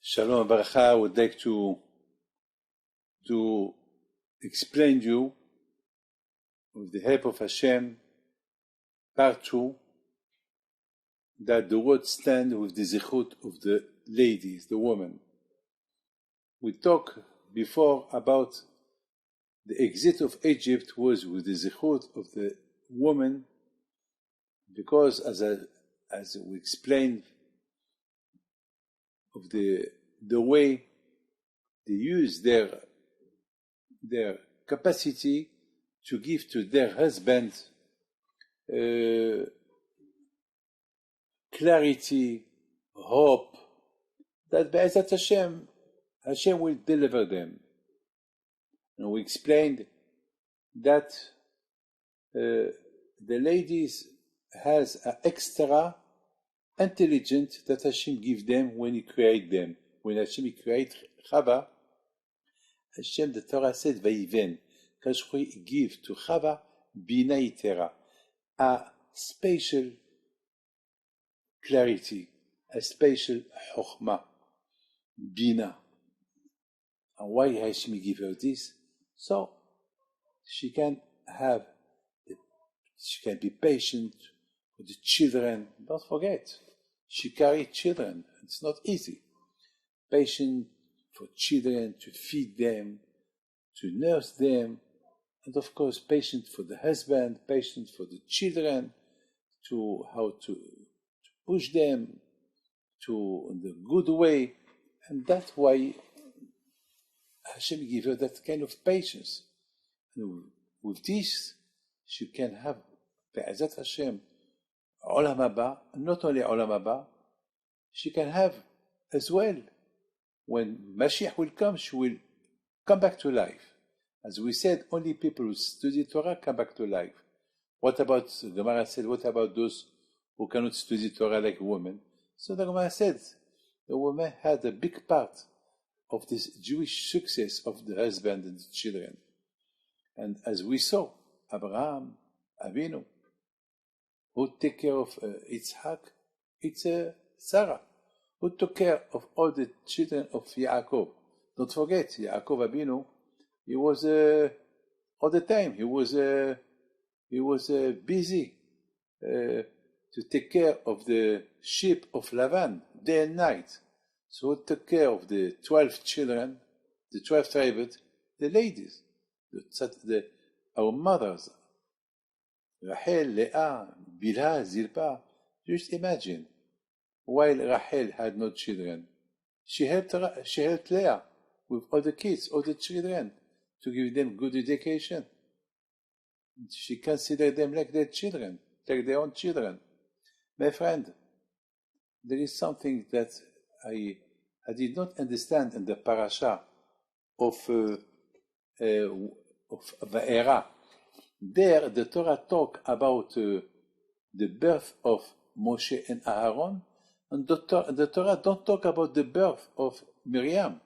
Shalom Barucha. I would like to explain to you, with the help of Hashem, part 2, that the word stand with the zichut of the ladies, the women. We talked before about the exit of Egypt was with the zichut of the woman, because as we explained, of the way they use their capacity to give to their husband clarity, hope, that Be'ezat Hashem will deliver them. And we explained that the ladies has an extra intelligence that Hashem give them when He create them. When Hashem create Chava, Hashem, the Torah said, Vayiven, Kashri give to Chava Bina Yitera, a special clarity, a special Chokhmah, Bina. And why Hashem give her this? So she can be patient with the children. Don't forget, she carried children. It's not easy. Patient for children, to feed them, to nurse them, and of course patient for the husband, patient for the children, to how to push them to in the good way. And that's why Hashem gave her that kind of patience. And with this, she can have Be'ezat Hashem Olam Haba, not only Olam Haba, she can have as well. When Mashiach will come, she will come back to life. As we said, only people who study Torah come back to life. What about, the Gemara said, what about those who cannot study Torah like women? So the Gemara said, the woman had a big part of this Jewish success of the husband and the children. And as we saw, Abraham, Avinu, who take care of Yitzhak, it's Sarah, who took care of all the children of Yaakov. Don't forget, Yaakov Avinu, he was all the time, he was busy to take care of the sheep of Lavan, day and night. So he took care of the 12 children, the 12 tribes, the ladies, our mothers, Rachel, Leah, Bilhah, Zilpah. Just imagine, while Rachel had no children, she helped Leah with all the kids, all the children, to give them good education. She considered them like their children, like their own children. My friend, there is something that I did not understand in the Parsha of Vaéra. There, the Torah talk about the birth of Moshe and Aaron, and the Torah don't talk about the birth of Miriam.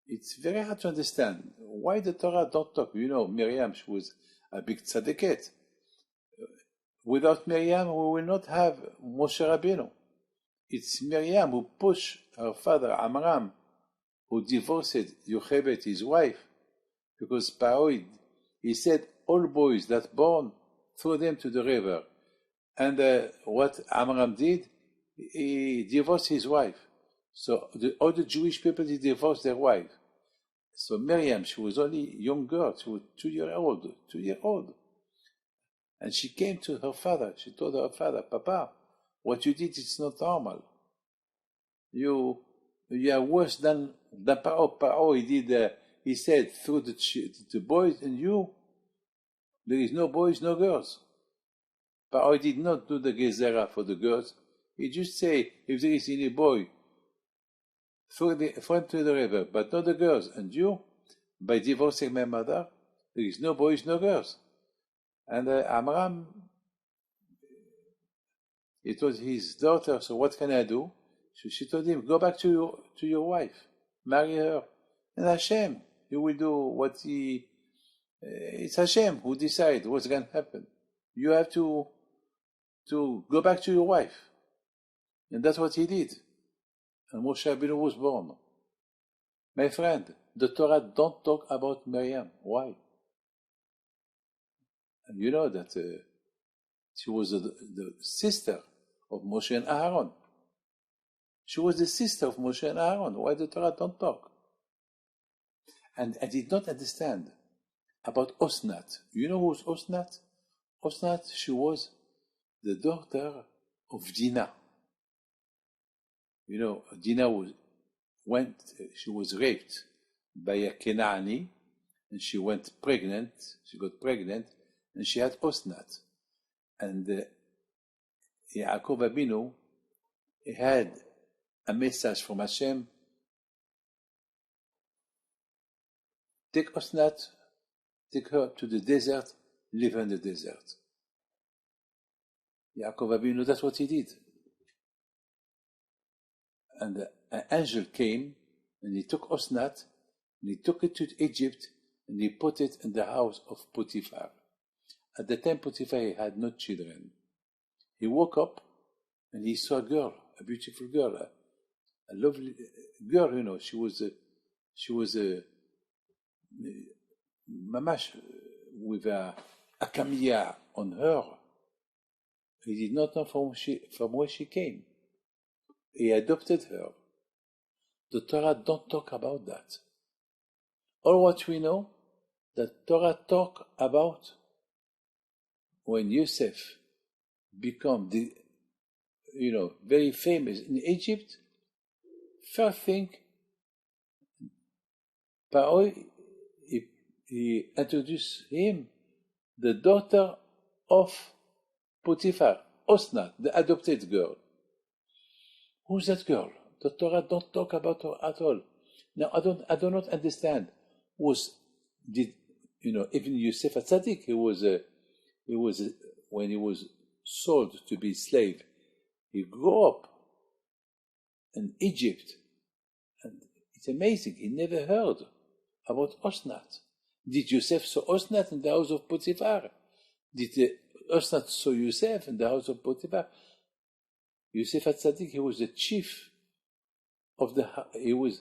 It's very hard to understand why the Torah don't talk. You know, Miriam, she was a big tzaddiket. Without Miriam, we will not have Moshe Rabbeinu. It's Miriam who pushed her father Amram, who divorced Yochebed, his wife, because Paro, he said, all boys that born, throw them to the river. And what Amram did, he divorced his wife. So all the Jewish people, they divorced their wife. So Miriam, she was only a young girl, she was 2 years old. And she came to her father, she told her father, Papa, what you did is not normal. You are worse than Paro. Paro, he said, through the boys and you, there is no boys, no girls. Paro did not do the gezerah for the girls. He just say, if there is any boy, throw him to the river, but not the girls. And you, by divorcing my mother, there is no boys, no girls. And Amram, it was his daughter, so what can I do? So she told him, go back to your wife, marry her. And Hashem, you will do what it's Hashem who decides what's going to happen. You have to go back to your wife. And that's what he did. and Moshe Rabbeinu was born. My friend, the Torah don't talk about Miriam. Why? And you know that she was the sister of Moshe and Aaron. She was the sister of Moshe and Aaron. Why the Torah don't talk? And I did not understand about Osnat. You know who's Osnat? Osnat, she was the daughter of Dinah. You know, Dinah she was raped by a Kenani, and she got pregnant, and she had Osnat. And Yaakov Abinu, he had a message from Hashem: take Osnat, take her to the desert, live in the desert. Yaakov Abinu, that's what he did. And an angel came, and he took Osnat, and he took it to Egypt, and he put it in the house of Potiphar. At the time, Potiphar had no children. He woke up, and he saw a girl, a beautiful girl, a lovely girl. You know, she was a mamash with a camilla on her. He did not know from where she came. He adopted her. The Torah don't talk about that. All what we know, the Torah talk about when Yosef become very famous in Egypt. First thing, Pharaoh, he introduced him the daughter of Potiphar, Osnat, the adopted girl. Who's that girl? The Torah don't talk about her at all. Now I do not understand. Even Yosef HaTzadik, he was when he was sold to be slave, he grew up in Egypt, and it's amazing. He never heard about Osnat. Did Yosef saw Osnat in the house of Potiphar? Did Osnat saw Yosef in the house of Potiphar? Yosef HaTzadik, he was the chief of he was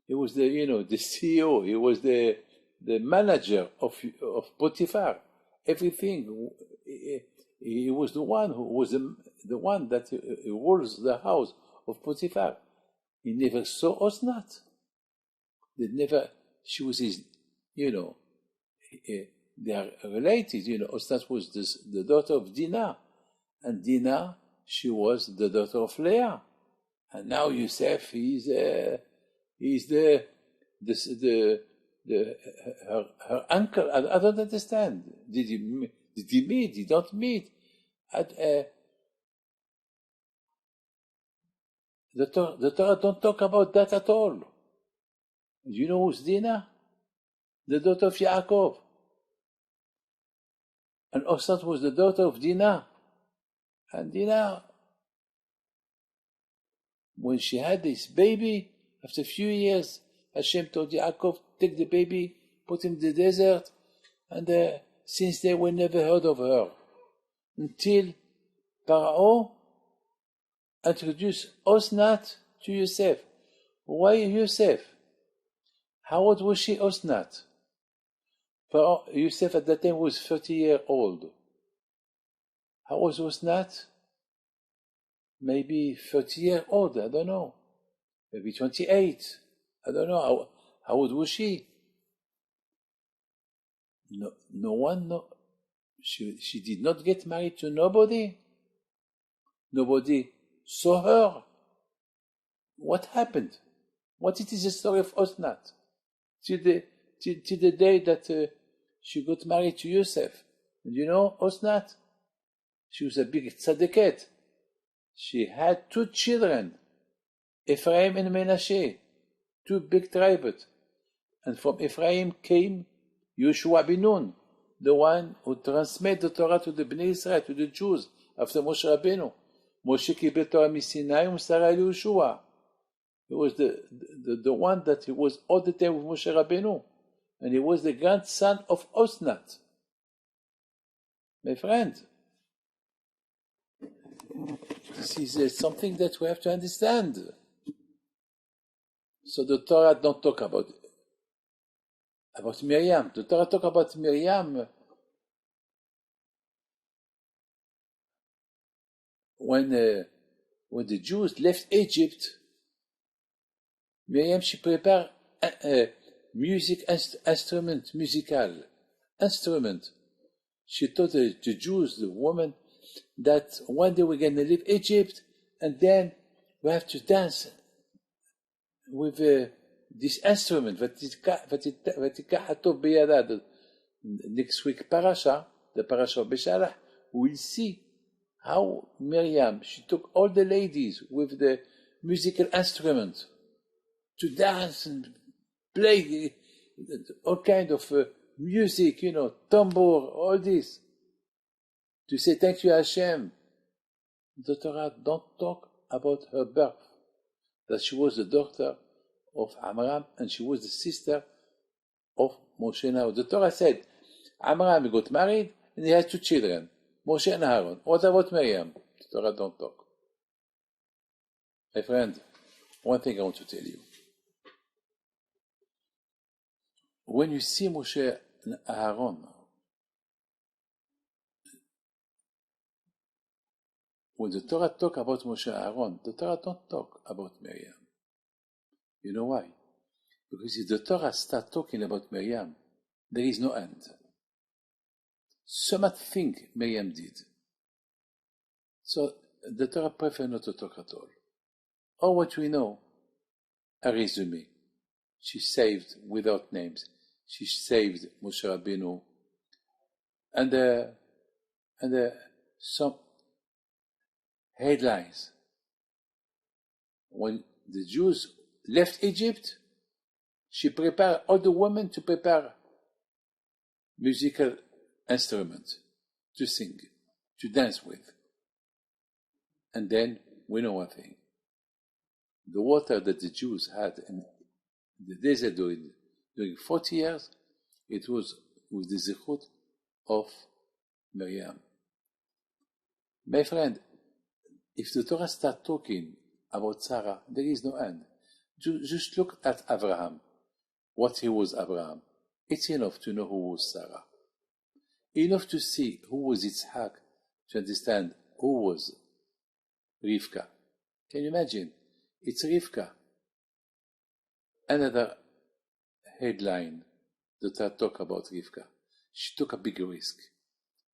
the the CEO. He was the manager of Potiphar. Everything. He was the one who was the one that rules the house of Potiphar. He never saw Osnat. She was his, they are related. Osnat was the daughter of Dinah, and Dinah, she was the daughter of Leah. And now Yosef, he's her uncle. I don't understand. Did he meet? Did he not meet? The Torah don't talk about that at all. Do you know who's Dinah? The daughter of Yaakov. And Osnat was the daughter of Dinah. And Dinah, when she had this baby, after a few years, Hashem told Yaakov, take the baby, put him in the desert, and since then we never heard of her. Until Pharaoh introduced Osnat to Yosef. Why Yosef? How old was she, Osnat? Yosef at that time was 30 years old. How old was Osnat? Maybe 30 years old, I don't know. Maybe 28. I don't know. How old was she? No one know. She did not get married to nobody. Nobody saw her. What happened? What is the story of Osnat? Till the day that she got married to Yosef. And Osnat? She was a big tzaddiket. She had 2 children, Ephraim and Menashe, 2 big tribes. And from Ephraim came Yoshua bin Nun, the one who transmitted the Torah to the Bnei Israel, to the Jews, after Moshe Rabbeinu. Moshe קיבל Torah מסיני ומסרה ליהושע. He was the one that he was all the time with Moshe Rabbeinu. And he was the grandson of Osnat. My friend, this is something that we have to understand. So the Torah don't talk about Miriam. The Torah talk about Miriam when the Jews left Egypt. Miriam, she prepared musical instrument. She told the Jews, the woman, that one day we're going to leave Egypt, and then we have to dance with this instrument. Next week, Parsha, the Parsha of Beshalach, we'll see how Miriam, she took all the ladies with the musical instrument to dance and play all kind of music, tambour, all this, to say thank you Hashem. The Torah don't talk about her birth, that she was the daughter of Amram and she was the sister of Moshe and Aaron. The Torah said Amram got married and he had 2 children, Moshe and Aaron. What about Miriam? The Torah don't talk. My friend, one thing I want to tell you. When you see Moshe and Aaron, when the Torah talk about Moshe and Aaron, the Torah don't talk about Miriam. You know why? Because if the Torah start talking about Miriam, there is no end. So much thing Miriam did. So the Torah prefer not to talk at all. Or what we know, a resume. She saved without names. She saved Moshe Rabbeinu, and some headlines. When the Jews left Egypt, she prepared all the women to prepare musical instruments to sing, to dance with. And then we know one thing: the water that the Jews had in the desert during 40 years, it was with the zichut of Miriam. My friend, if the Torah starts talking about Sarah, there is no end. Just look at Abraham, what he was Abraham. It's enough to know who was Sarah. Enough to see who was Yitzhak, to understand who was Rivka. Can you imagine? It's Rivka. Another headline that I talk about Rivka. She took a big risk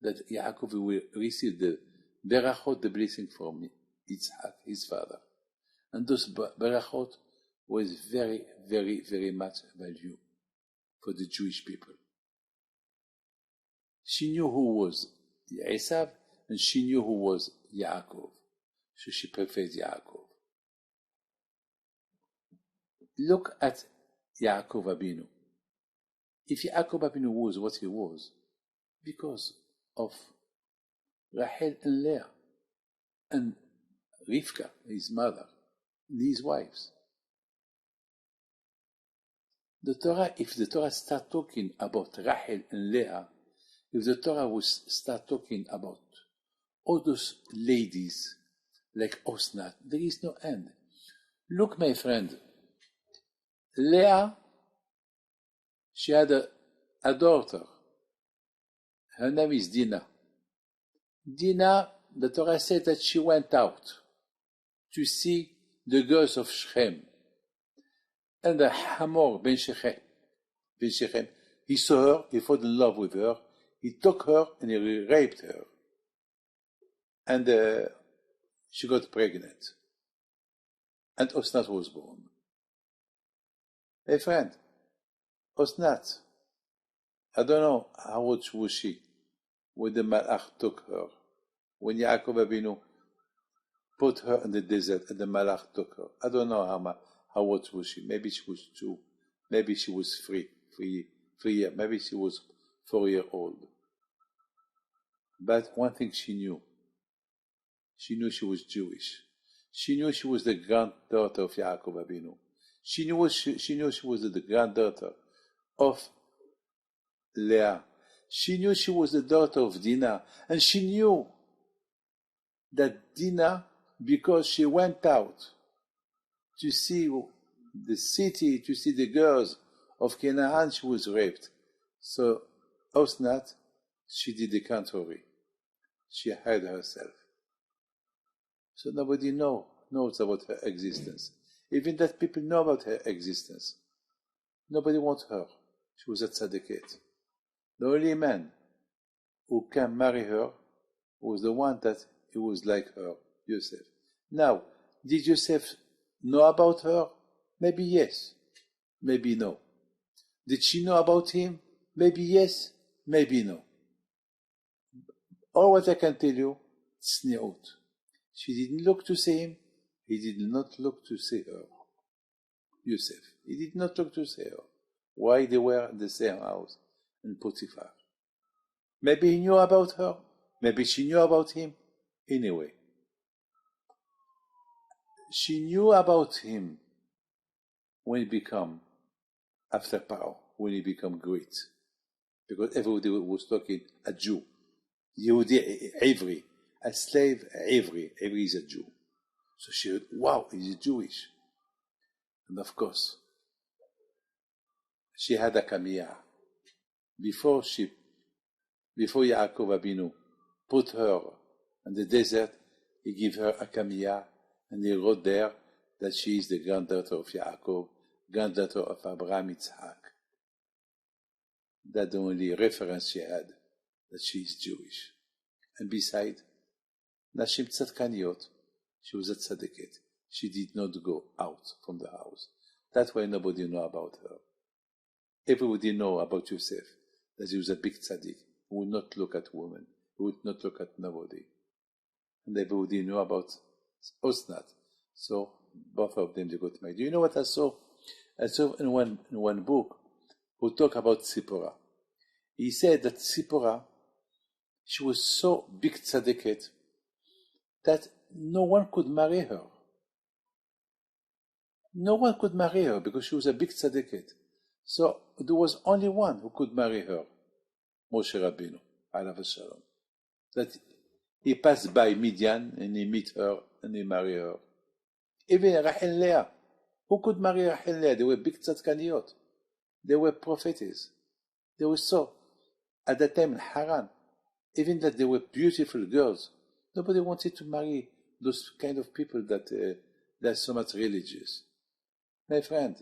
that Yaakov will receive the berachot, the blessing from Yitzhak, his father. And those berachot was very, very, very much value for the Jewish people. She knew who was Esav and she knew who was Yaakov. So she preferred Yaakov. Look at Yaakov Abinu. If Yaakov Abinu was what he was, because of Rachel and Leah, and Rivka, his mother, and his wives. The Torah, if the Torah start talking about Rachel and Leah, if the Torah would start talking about all those ladies like Osnat, there is no end. Look, my friend, Leah, she had a daughter. Her name is Dinah. Dinah, the Torah said that she went out to see the girls of Shechem. And the Hamor ben Shechem, he saw her, he fell in love with her, he took her and he raped her. And she got pregnant. And Osnat was born. Hey friend, Osnat, I don't know how old was she when the Malach took her. When Yaakov Abinu put her in the desert and the Malach took her. I don't know how old was she. Maybe she was 2. Maybe she was 3 years. Maybe she was 4 years old. But one thing she knew she was Jewish. She knew she was the granddaughter of Yaakov Abinu. She knew she was the granddaughter of Leah. She knew she was the daughter of Dinah. And she knew that Dinah, because she went out to see the city to see the girls of Canaan, she was raped. So Osnat, she did the contrary. She hid herself. So nobody knows about her existence. Even that people know about her existence. Nobody wants her. She was a tzaddiket. The only man who can marry her was the one that he was like her, Yosef. Now, did Yosef know about her? Maybe yes, maybe no. Did she know about him? Maybe yes, maybe no. All what I can tell you, tzniut. She didn't look to see him, he did not look to see her. Yosef, he did not look to see her. Why they were in the same house in Potiphar? Maybe he knew about her, maybe she knew about him. Anyway, she knew about him when he became, after Paro, when he became great. Because everybody was talking a Jew. Yehudi, Ivri, a slave, Ivri. Ivri is a Jew. So she heard, wow, he's Jewish. And of course, she had a kamiyah. Before Yaakov Abinu put her in the desert, he gave her a kamiyah, and he wrote there that she is the granddaughter of Yaakov, granddaughter of Abraham Yitzhak. That's the only reference she had, that she is Jewish. And besides, Nashim Tzadkaniyot, she was a tzaddiket. She did not go out from the house. That's why nobody knew about her. Everybody know about Yosef, that he was a big tzaddik, who would not look at women, who would not look at nobody. And everybody knew about Osnat. So both of them, they got married. Do you know what I saw? I saw in one book, who talk about Tzipporah. He said that Tzipporah, she was so big tzaddiket that no one could marry her. No one could marry her because she was a big tzaddiket. So there was only one who could marry her, Moshe Rabbeinu, alav shalom. That he passed by Midian and he met her and he married her. Even Rachel Leah, who could marry Rachel Leah? They were big tzadkaniyot. They were prophetess. They were so, at that time in Haran, even that they were beautiful girls, nobody wanted to marry those kind of people that are so much religious. My friend,